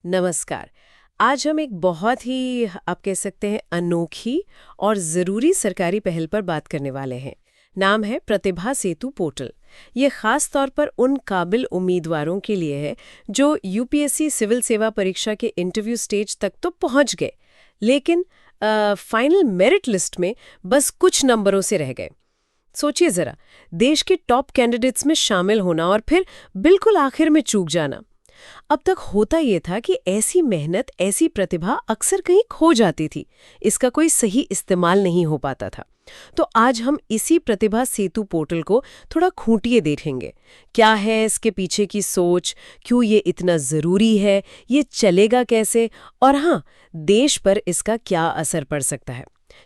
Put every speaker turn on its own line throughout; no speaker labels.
नमस्कार। आज हम एक बहुत ही आप कह सकते हैं अनोखी और ज़रूरी सरकारी पहल पर बात करने वाले हैं। नाम है प्रतिभा सेतु पोर्टल। ये खास तौर पर उन काबिल उम्मीदवारों के लिए है जो यूपीएससी सिविल सेवा परीक्षा के इंटरव्यू स्टेज तक तो पहुंच गए, लेकिन फाइनल मेरिट लिस्ट में बस कुछ नंबरों से रह गए। सोचिए ज़रा, देश के टॉप कैंडिडेट्स में शामिल होना और फिर बिल्कुल आखिर में चूक जाना। अब तक होता ये था कि ऐसी मेहनत, ऐसी प्रतिभा अक्सर कहीं खो जाती थी, इसका कोई सही इस्तेमाल नहीं हो पाता था। तो आज हम इसी प्रतिभा सेतु पोर्टल को थोड़ा खूंटिए देखेंगे। क्या है इसके पीछे की सोच, क्यों ये इतना ज़रूरी है, ये चलेगा कैसे, और हाँ, देश पर इसका क्या असर पड़ सकता है।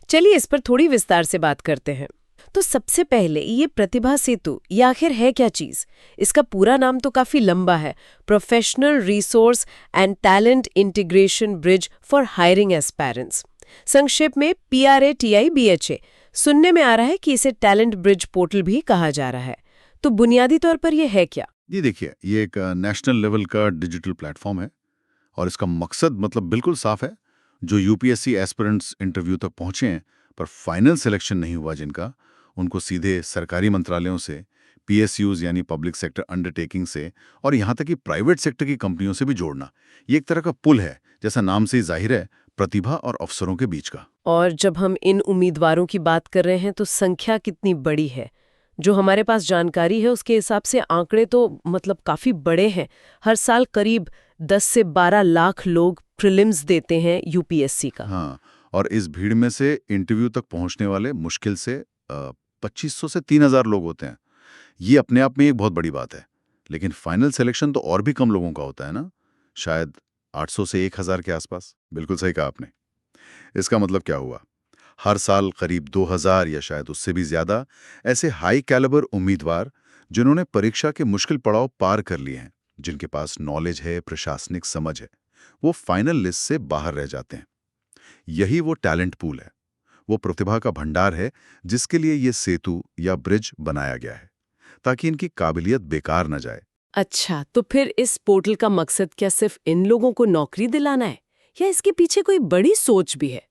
चलिए इस पर थोड़ी विस्तार से बात करते हैं। तो सबसे पहले ये प्रतिभा सेतु ये आखिर है क्या चीज़? इसका पूरा नाम तो काफ़ी लंबा है, professional resource and talent integration bridge for hiring aspirants, संक्षेप में PRATIBHA। सुनने में आ रहा है कि इसे टैलेंट ब्रिज पोर्टल भी कहा जा रहा है। तो बुनियादी तौर पर यह है क्या?
जी देखिए, ये एक नेशनल लेवल का डिजिटल प्लेटफॉर्म है और इसका मकसद मतलब बिल्कुल साफ है। जो यूपीएससी एस्पिरेंट्स इंटरव्यू तक पहुंचे हैं पर फाइनल सिलेक्शन नहीं हुआ जिनका, उनको सीधे सरकारी मंत्रालयों से, पीएसयूज यानी पब्लिक सेक्टर अंडरटेकिंग से और यहाँ तक कि प्राइवेट सेक्टर की कंपनियों से भी जोड़ना। ये एक तरह का पुल है, जैसा नाम से ही जाहिर है, प्रतिभा और अफसरों के बीच का।
और जब हम इन उम्मीदवारों की बात कर रहे हैं तो संख्या कितनी बड़ी है? जो हमारे पास जानकारी है उसके हिसाब से आंकड़े तो मतलब काफी बड़े हैं। हर साल करीब 10 से 12 लाख लोग प्रीलिम्स देते हैं यूपीएससी का।
हाँ, और इस भीड़ में से इंटरव्यू तक पहुंचने वाले मुश्किल से 2500 से 3000 लोग होते हैं। ये अपने आप में एक बहुत बड़ी बात है। लेकिन फाइनल सिलेक्शन तो और भी कम लोगों का होता है ना, शायद 800 से 1000 के आसपास। बिल्कुल सही कहा आपने। इसका मतलब क्या हुआ? हर साल करीब 2000 या शायद उससे भी ज्यादा ऐसे हाई कैलिबर उम्मीदवार, जिन्होंने परीक्षा के मुश्किल पड़ाव पार कर लिए हैं, जिनके पास नॉलेज है, प्रशासनिक समझ है, वो फाइनल लिस्ट से बाहर रह जाते हैं। यही वो टैलेंट पूल है, वो प्रतिभा का भंडार है, जिसके लिए ये सेतु या ब्रिज बनाया गया है, ताकि इनकी काबिलियत बेकार न जाए।
अच्छा, तो फिर इस पोर्टल का मकसद क्या सिर्फ इन लोगों को नौकरी दिलाना है, या इसके पीछे कोई बड़ी सोच भी है?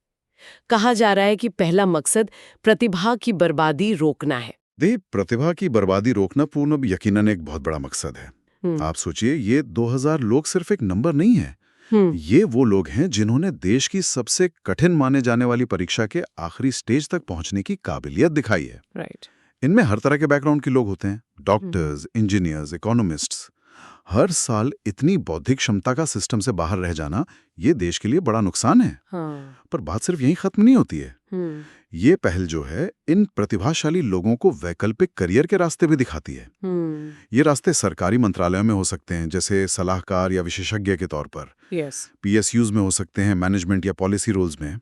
कहा जा रहा है कि पहला मकसद प्रतिभा की बर्बादी रोकना है।
देखिए, प्रतिभा की बर्बादी रोकना पूर्ण यकीनन एक बहुत बड़ा मकसद है।
हम्म।
आप सोचिए, ये 2000 लोग सिर्फ एक नंबर नहीं है।
हम्म।
ये वो लोग हैं जिन्होंने देश की सबसे कठिन माने जाने वाली परीक्षा के आखिरी स्टेज तक पहुंचने की काबिलियत दिखाई है।
राइट।
इनमें हर तरह के बैकग्राउंड के लोग होते हैं, डॉक्टर्स, इंजीनियर्स, इकोनॉमिस्ट्स। हर साल इतनी बौद्धिक क्षमता का सिस्टम से बाहर रह जाना, ये देश के लिए बड़ा नुकसान है।
हाँ।
पर बात सिर्फ यहीं खत्म नहीं होती है।
हम्म।
ये पहल जो है, इन प्रतिभाशाली लोगों को वैकल्पिक करियर के रास्ते भी दिखाती है।
हम्म।
ये रास्ते सरकारी मंत्रालयों में हो सकते हैं, जैसे सलाहकार या विशेषज्ञ के तौर पर।
यस।
पीएसयूज में हो सकते हैं, मैनेजमेंट या पॉलिसी रोल्स में,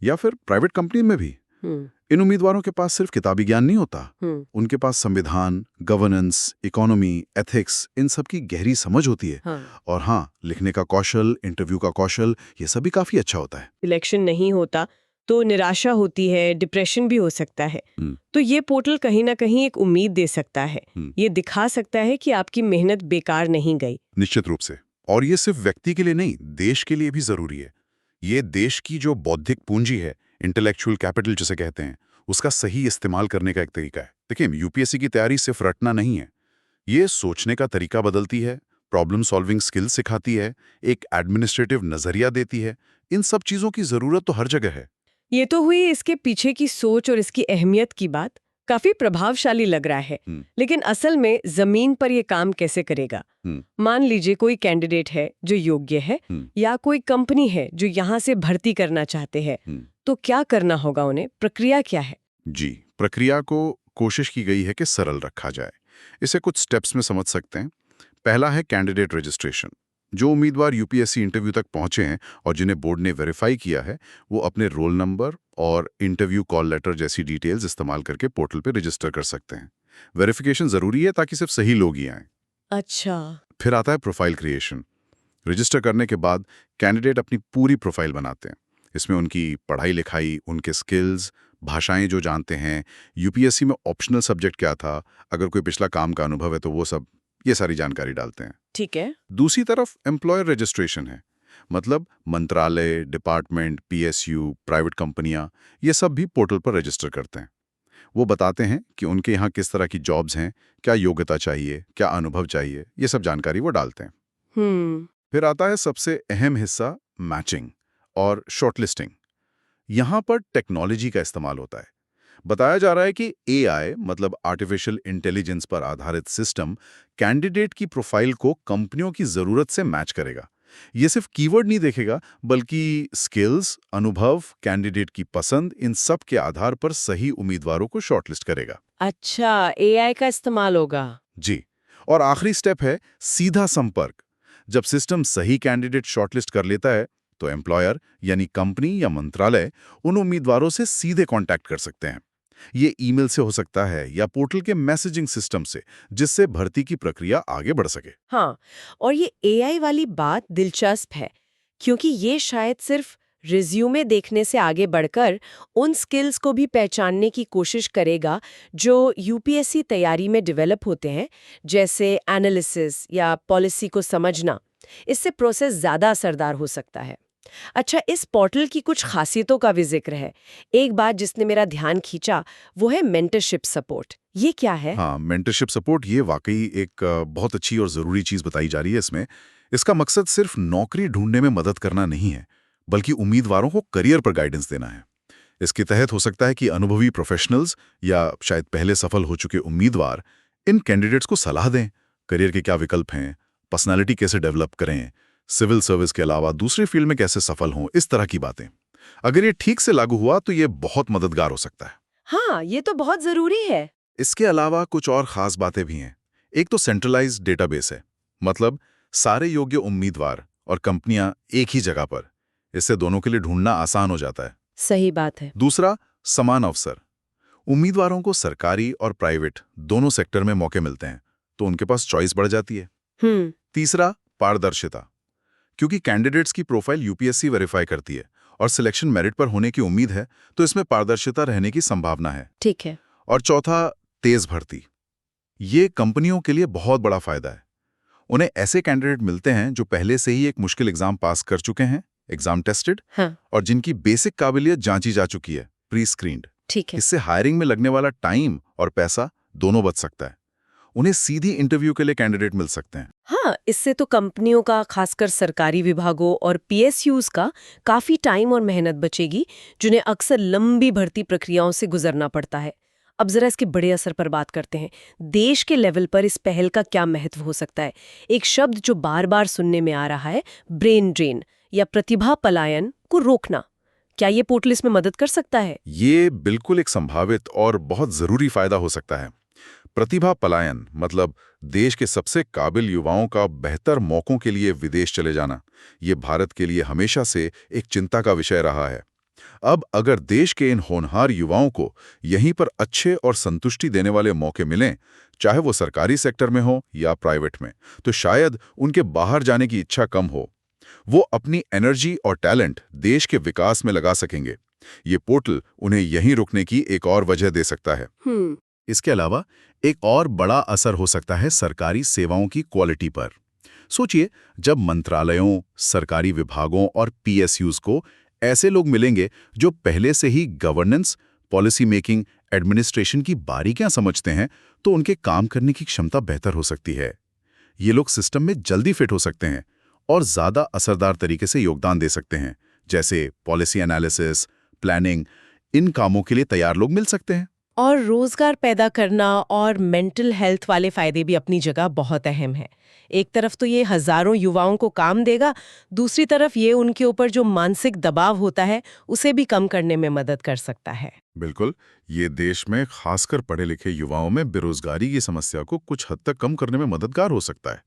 या फिर प्राइवेट कंपनी में भी।
हम्म।
इन उम्मीदवारों के पास सिर्फ किताबी ज्ञान नहीं होता,
हम्म।
उनके पास संविधान, गवर्नेंस, इकोनॉमी, एथिक्स, इन सब की गहरी समझ होती है।
हाँ।
और हाँ, लिखने का कौशल, इंटरव्यू का कौशल, ये सब भी काफी अच्छा होता है।
इलेक्शन नहीं होता तो निराशा होती है, डिप्रेशन भी हो सकता है। तो ये पोर्टल कहीं ना कहीं एक उम्मीद दे सकता है। ये दिखा सकता है कि आपकी मेहनत बेकार नहीं गई।
निश्चित रूप से। और ये सिर्फ व्यक्ति के लिए नहीं, देश के लिए भी जरूरी है। ये देश की जो बौद्धिक पूंजी है, इंटेलेक्चुअल कैपिटल जिसे कहते हैं, उसका सही इस्तेमाल करने का एक तरीका है। देखिए, यूपीएससी की तैयारी सिर्फ रटना नहीं है, ये सोचने का तरीका बदलती है, प्रॉब्लम सॉल्विंग स्किल सिखाती है, एक एडमिनिस्ट्रेटिव नजरिया देती है। इन सब चीजों की जरूरत तो हर जगह है।
ये तो हुई इसके पीछे की सोच और इसकी अहमियत की बात। काफी प्रभावशाली लग रहा है। लेकिन असल में जमीन पर ये काम कैसे करेगा? मान लीजिए कोई कैंडिडेट है जो योग्य है, या कोई कंपनी है जो यहाँ से भर्ती करना चाहते हैं, तो क्या करना होगा उन्हें? प्रक्रिया क्या है?
जी, प्रक्रिया को कोशिश की गई है कि सरल रखा जाए। इसे कुछ स्टेप्स में समझ सकते हैं। पहला है कैंडिडेट रजिस्ट्रेशन। जो उम्मीदवार यूपीएससी इंटरव्यू तक पहुंचे हैं और जिन्हें बोर्ड ने वेरीफाई किया है, वो अपने रोल नंबर और इंटरव्यू कॉल लेटर जैसी डिटेल्स इस्तेमाल करके पोर्टल पे रजिस्टर कर सकते हैं। वेरिफिकेशन जरूरी है ताकि सिर्फ सही लोग ही आएं।
अच्छा।
फिर आता है प्रोफाइल क्रिएशन। रजिस्टर करने के बाद कैंडिडेट अपनी पूरी प्रोफाइल बनाते हैं। इसमें उनकी पढ़ाई लिखाई, उनके स्किल्स, भाषाएं जो जानते हैं, यूपीएससी में ऑप्शनल सब्जेक्ट क्या था, अगर कोई पिछला काम का अनुभव है तो वो सब, ये सारी जानकारी डालते हैं।
ठीक है।
दूसरी तरफ एम्प्लॉयर रजिस्ट्रेशन है। मतलब मंत्रालय, डिपार्टमेंट, पीएसयू, प्राइवेट कंपनियां, ये सब भी पोर्टल पर रजिस्टर करते हैं। वो बताते हैं कि उनके यहाँ किस तरह की जॉब्स हैं, क्या योग्यता चाहिए, क्या अनुभव चाहिए, ये सब जानकारी वो डालते हैं।
हम्म।
फिर आता है सबसे अहम हिस्सा, मैचिंग और शॉर्टलिस्टिंग। यहाँ पर टेक्नोलॉजी का इस्तेमाल होता है। बताया जा रहा है कि एआई मतलब आर्टिफिशियल इंटेलिजेंस पर आधारित सिस्टम कैंडिडेट की प्रोफाइल को कंपनियों की जरूरत से मैच करेगा। ये सिर्फ कीवर्ड नहीं देखेगा, बल्कि स्किल्स, अनुभव, कैंडिडेट की पसंद, इन सब के आधार पर सही उम्मीदवारों को शॉर्टलिस्ट करेगा।
अच्छा, एआई का इस्तेमाल होगा।
जी। और आखिरी स्टेप है सीधा संपर्क। जब सिस्टम सही कैंडिडेट शॉर्टलिस्ट कर लेता है तो एम्प्लॉयर यानी कंपनी या मंत्रालय उन उम्मीदवारों से सीधे कांटेक्ट कर सकते हैं। ये ईमेल से हो सकता है या पोर्टल के मैसेजिंग सिस्टम से, जिससे भर्ती की प्रक्रिया आगे बढ़ सके।
हाँ, और ये एआई वाली बात दिलचस्प है, क्योंकि ये शायद सिर्फ रिज्यूमे देखने से आगे बढ़कर उन स्किल्स को भी पहचानने की कोशिश करेगा जो यूपीएससी तैयारी में डेवलप होते हैं, जैसे एनालिसिस या पॉलिसी को समझना। इससे प्रोसेस ज़्यादा असरदार हो सकता है। अच्छा, इस पोर्टल की कुछ खासियतों का भी जिक्र है। एक बात जिसने मेरा ध्यान खींचा वो है मेंटरशिप सपोर्ट। ये क्या है?
हाँ, मेंटरशिप सपोर्ट ये वाकई एक बहुत अच्छी और ज़रूरी चीज़ बताई जा रही है इसमें। इसका मकसद सिर्फ नौकरी ढूंढने में मदद करना नहीं है, बल्कि उम्मीदवारों को करियर पर गाइडेंस देना है। इसके तहत हो सकता है कि अनुभवी प्रोफेशनल्स या शायद पहले सफल हो चुके उम्मीदवार इन कैंडिडेट्स को सलाह दें, करियर के क्या विकल्प हैं, पर्सनालिटी कैसे डेवलप करें, सिविल सर्विस के अलावा दूसरे फील्ड में कैसे सफल हों, इस तरह की बातें। अगर ये ठीक से लागू हुआ तो ये बहुत मददगार हो सकता है।
हाँ, ये तो बहुत ज़रूरी है।
इसके अलावा कुछ और खास बातें भी हैं। एक तो सेंट्रलाइज्ड डेटाबेस है, मतलब सारे योग्य उम्मीदवार और कंपनियां एक ही जगह पर। इससे दोनों के लिए ढूंढना आसान हो जाता है।
सही बात है।
दूसरा, समान अवसर। उम्मीदवारों को सरकारी और प्राइवेट दोनों सेक्टर में मौके मिलते हैं, तो उनके पास चॉइस बढ़ जाती है। तीसरा, पारदर्शिता। क्योंकि कैंडिडेट्स की प्रोफाइल यूपीएससी वेरीफाई करती है और सिलेक्शन मेरिट पर होने की उम्मीद है, तो इसमें पारदर्शिता रहने की संभावना है।
ठीक है।
और चौथा, तेज भर्ती। ये कंपनियों के लिए बहुत बड़ा फायदा है। उन्हें ऐसे कैंडिडेट मिलते हैं जो पहले से ही एक मुश्किल एग्जाम पास कर चुके हैं, एग्जाम टेस्टेड,
हाँ,
और जिनकी बेसिक काबिलियत जांची जा चुकी है, प्री स्क्रीन्ड।
ठीक है।
इससे हायरिंग में लगने वाला टाइम और पैसा दोनों बच सकता है। उन्हें सीधी इंटरव्यू के लिए कैंडिडेट मिल सकते हैं।
हाँ, इससे तो कंपनियों का, खासकर सरकारी विभागों और पीएसयूज का काफी टाइम और मेहनत बचेगी, जिन्हें अक्सर लंबी भर्ती प्रक्रियाओं से गुजरना पड़ता है। अब जरा इसके बड़े असर पर बात करते हैं। देश के लेवल पर इस पहल का क्या महत्व हो सकता है? एक शब्द जो बार बार सुनने में आ रहा है, ब्रेन ड्रेन या प्रतिभा पलायन को रोकना। क्या ये पोर्टल इसमें मदद कर सकता है?
ये बिल्कुल एक संभावित और बहुत जरूरी फायदा हो सकता है। प्रतिभा पलायन मतलब देश के सबसे काबिल युवाओं का बेहतर मौकों के लिए विदेश चले जाना, ये भारत के लिए हमेशा से एक चिंता का विषय रहा है। अब अगर देश के इन होनहार युवाओं को यहीं पर अच्छे और संतुष्टि देने वाले मौके मिलें, चाहे वो सरकारी सेक्टर में हो या प्राइवेट में, तो शायद उनके बाहर जाने की इच्छा कम हो। वो अपनी एनर्जी और टैलेंट देश के विकास में लगा सकेंगे। ये पोर्टल उन्हें यहीं रुकने की एक और वजह दे सकता है। इसके अलावा एक और बड़ा असर हो सकता है सरकारी सेवाओं की क्वालिटी पर। सोचिए, जब मंत्रालयों, सरकारी विभागों और पीएसयूज को ऐसे लोग मिलेंगे जो पहले से ही गवर्नेंस, पॉलिसी मेकिंग, एडमिनिस्ट्रेशन की बारीकियां समझते हैं, तो उनके काम करने की क्षमता बेहतर हो सकती है। ये लोग सिस्टम में जल्दी फिट हो सकते हैं और ज्यादा असरदार तरीके से योगदान दे सकते हैं, जैसे पॉलिसी एनालिसिस, प्लानिंग। इन कामों के लिए तैयार लोग मिल सकते हैं।
और रोजगार पैदा करना और मेंटल हेल्थ वाले फायदे भी अपनी जगह बहुत अहम है। एक तरफ तो ये हजारों युवाओं को काम देगा, दूसरी तरफ ये उनके ऊपर जो मानसिक दबाव होता है उसे भी कम करने में मदद कर सकता है।
बिल्कुल, ये देश में खासकर पढ़े लिखे युवाओं में बेरोजगारी की समस्या को कुछ हद तक कम करने में मददगार हो सकता है।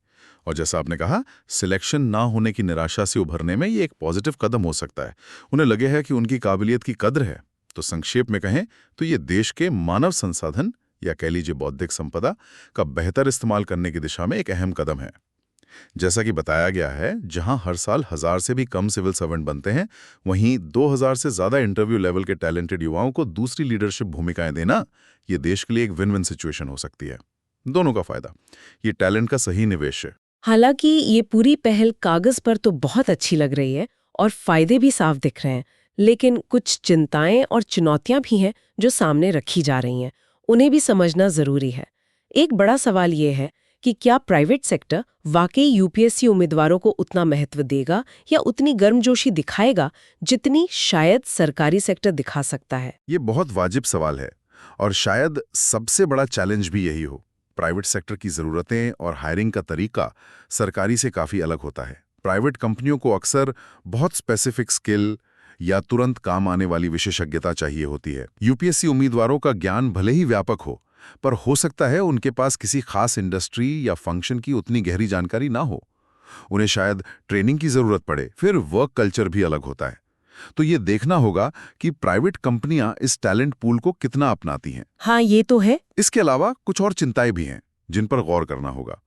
और जैसा आपने कहा, सिलेक्शन ना होने की निराशा से उभरने में ये एक पॉजिटिव कदम हो सकता है। उन्हें लगे है कि उनकी काबिलियत की कद्र है। तो संक्षेप में कहें तो ये देश के मानव संसाधन या कह लीजिए बौद्धिक संपदा का बेहतर इस्तेमाल करने की दिशा में एक अहम कदम है। जैसा कि बताया गया है, जहां हर साल 1000 से भी कम सिविल सर्वेंट बनते हैं, वहीं 2000 से ज्यादा इंटरव्यू लेवल के टैलेंटेड युवाओं को दूसरी लीडरशिप भूमिकाएं देना, ये देश के लिए एक विन विन सिचुएशन हो सकती है। दोनों का फायदा। ये टैलेंट का सही निवेश है
हालांकि ये पूरी पहल कागज पर तो बहुत अच्छी लग रही है और फायदे भी साफ दिख रहे हैं, लेकिन कुछ चिंताएं और चुनौतियां भी हैं जो सामने रखी जा रही हैं। उन्हें भी समझना जरूरी है। एक बड़ा सवाल ये है कि क्या प्राइवेट सेक्टर वाकई यूपीएससी उम्मीदवारों को उतना महत्व देगा या उतनी गर्मजोशी दिखाएगा जितनी शायद सरकारी सेक्टर दिखा सकता है।
ये बहुत वाजिब सवाल है और शायद सबसे बड़ा चैलेंज भी यही हो। प्राइवेट सेक्टर की ज़रूरतें और हायरिंग का तरीका सरकारी से काफ़ी अलग होता है। प्राइवेट कंपनियों को अक्सर बहुत स्पेसिफिक स्किल या तुरंत काम आने वाली विशेषज्ञता चाहिए होती है। यूपीएससी उम्मीदवारों का ज्ञान भले ही व्यापक हो, पर हो सकता है उनके पास किसी खास इंडस्ट्री या फंक्शन की उतनी गहरी जानकारी ना हो। उन्हें शायद ट्रेनिंग की ज़रूरत पड़े। फिर वर्क कल्चर भी अलग होता है। तो ये देखना होगा कि प्राइवेट कंपनियां इस टैलेंट पूल को कितना अपनाती हैं।
हाँ, ये तो है।
इसके अलावा कुछ और चिंताएं भी हैं जिन पर गौर करना होगा,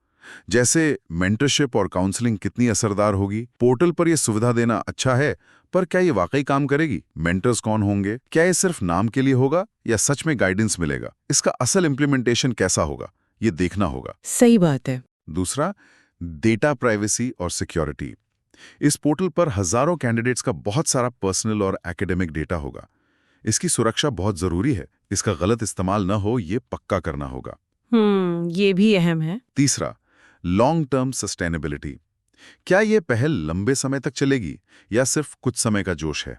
जैसे मेंटरशिप और काउंसलिंग कितनी असरदार होगी। पोर्टल पर यह सुविधा देना अच्छा है, पर क्या ये वाकई काम करेगी? मेंटर्स कौन होंगे? क्या ये सिर्फ नाम के लिए होगा या सच में गाइडेंस मिलेगा? इसका असल इम्प्लीमेंटेशन कैसा होगा, ये देखना होगा।
सही बात है।
दूसरा, डेटा प्राइवेसी और सिक्योरिटी। इस पोर्टल पर हजारों कैंडिडेट्स का बहुत सारा पर्सनल और एकेडमिक डेटा होगा। इसकी सुरक्षा बहुत जरूरी है। इसका गलत इस्तेमाल न हो, ये पक्का करना होगा।
ये भी अहम है।
तीसरा, लॉन्ग टर्म सस्टेनेबिलिटी। क्या ये पहल लंबे समय तक चलेगी या सिर्फ कुछ समय का जोश है?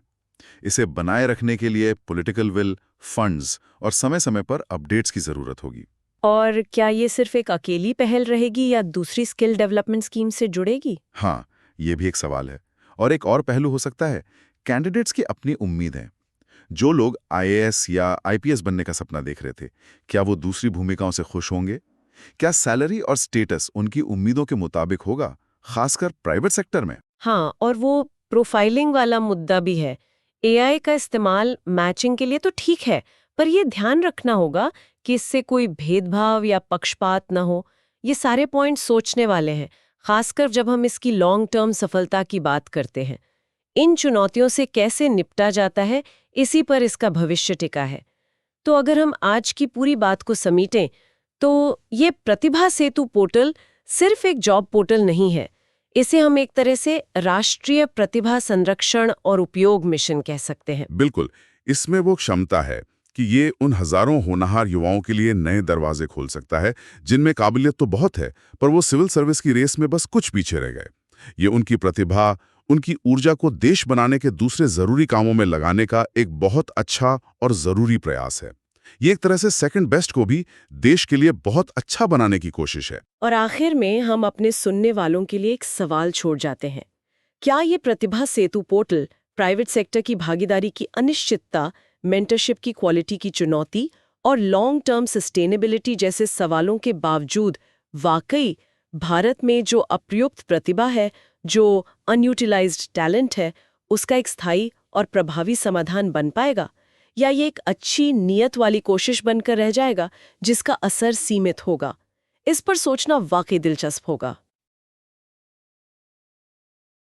इसे बनाए रखने के लिए पॉलिटिकल विल, फंड्स और समय समय पर अपडेट्स की जरूरत होगी।
और क्या ये सिर्फ एक अकेली पहल रहेगी या दूसरी स्किल डेवलपमेंट स्कीम से जुड़ेगी?
हाँ, ये भी एक सवाल है। और एक और पहलू हो सकता है, कैंडिडेट्स की अपनी उम्मीद है। जो लोग आईएएस या आईपीएस बनने का सपना देख रहे थे, क्या वो दूसरी भूमिकाओं से खुश होंगे? क्या सैलरी और स्टेटस उनकी उम्मीदों के मुताबिक होगा, खासकर प्राइवेट सेक्टर में?
हाँ, और वो प्रोफाइलिंग वाला मुद्दा भी है। एआई का इस्तेमाल मैचिंग के लिए तो ठीक है, पर ये ध्यान रखना होगा कि इससे कोई भेदभाव या पक्षपात न हो। ये सारे पॉइंट सोचने वाले हैं, खासकर जब हम इसकी लॉन्ग टर्म सफलता की बात करते हैं। इन चुनौतियों से कैसे निपटा जाता है, इसी पर इसका भविष्य टिका है। तो अगर हम आज की पूरी बात को समेटें, तो ये प्रतिभा सेतु पोर्टल सिर्फ एक जॉब पोर्टल नहीं है। इसे हम एक तरह से राष्ट्रीय प्रतिभा संरक्षण और उपयोग मिशन कह सकते हैं।
बिल्कुल, इसमें वो क्षमता है कि ये उन हजारों होनहार युवाओं के लिए नए दरवाजे खोल सकता है जिनमें काबिलियत तो बहुत है, पर वो सिविल सर्विस की रेस में बस कुछ पीछे रह गए। ये उनकी प्रतिभा, उनकी ऊर्जा को देश बनाने के दूसरे जरूरी कामों में लगाने का एक बहुत अच्छा और जरूरी प्रयास है। ये एक तरह से सेकंड बेस्ट को भी देश के लिए बहुत अच्छा बनाने की कोशिश है।
और आखिर में हम अपने सुनने वालों के लिए एक सवाल छोड़ जाते हैं। क्या ये प्रतिभा सेतु पोर्टल प्राइवेट सेक्टर की भागीदारी की अनिश्चितता, मेंटरशिप की क्वालिटी की चुनौती और लॉन्ग टर्म सस्टेनेबिलिटी जैसे सवालों के बावजूद वाकई भारत में जो अप्रयुक्त प्रतिभा है, जो अनयूटिलाइज्ड टैलेंट है, उसका एक स्थायी और प्रभावी समाधान बन पाएगा? या ये एक अच्छी नीयत वाली कोशिश बनकर रह जाएगा जिसका असर सीमित होगा? इस पर सोचना वाकई दिलचस्प होगा।